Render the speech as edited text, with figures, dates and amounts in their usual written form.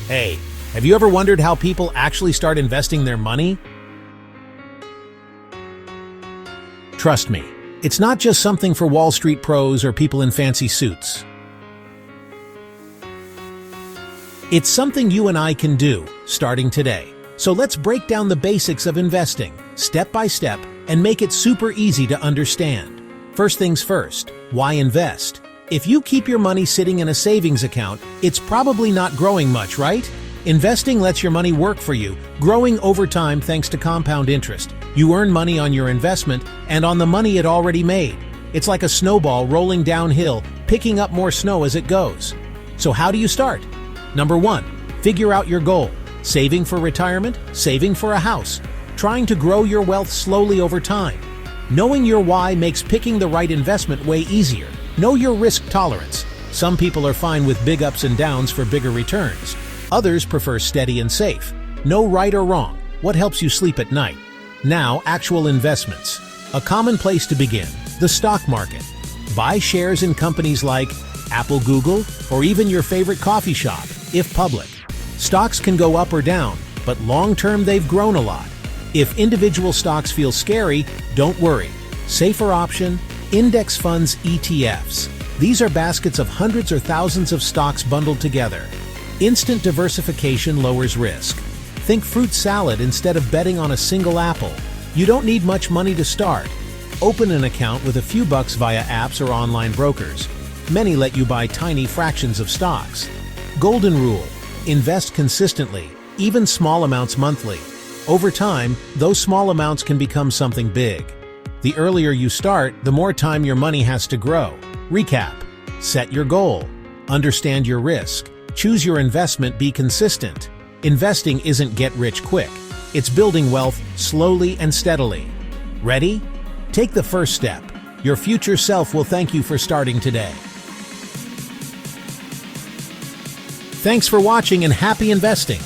Hey, have you ever wondered how people actually start investing their money? Trust me, it's not just something for Wall Street pros or people in fancy suits. It's something you and I can do, starting today. So let's break down the basics of investing, step by step, and make it super easy to understand. First things first, why invest? If you keep your money sitting in a savings account, it's probably not growing much, right? Investing lets your money work for you, growing over time thanks to compound interest. You earn money on your investment and on the money it already made. It's like a snowball rolling downhill, picking up more snow as it goes. So how do you start? Number 1, figure out your goal. Saving for retirement, saving for a house, trying to grow your wealth slowly over time. Knowing your why makes picking the right investment way easier. Know your risk tolerance. Some people are fine with big ups and downs for bigger returns. Others prefer steady and safe. No right or wrong. What helps you sleep at night? Now, actual investments. A common place to begin, the stock market. Buy shares in companies like Apple, Google, or even your favorite coffee shop, if public. Stocks can go up or down, but long-term they've grown a lot. If individual stocks feel scary, don't worry. Safer option, index funds, ETFs. These are baskets of hundreds or thousands of stocks bundled together. Instant diversification lowers risk. Think fruit salad instead of betting on a single apple. You don't need much money to start. Open an account with a few bucks via apps or online brokers. Many let you buy tiny fractions of stocks. Golden rule: invest consistently, even small amounts monthly. Over time, those small amounts can become something big. The earlier you start, the more time your money has to grow. Recap: set your goal. Understand your risk. Choose your investment, be consistent. Investing isn't get rich quick. It's building wealth slowly and steadily. Ready? Take the first step. Your future self will thank you for starting today. Thanks for watching and happy investing!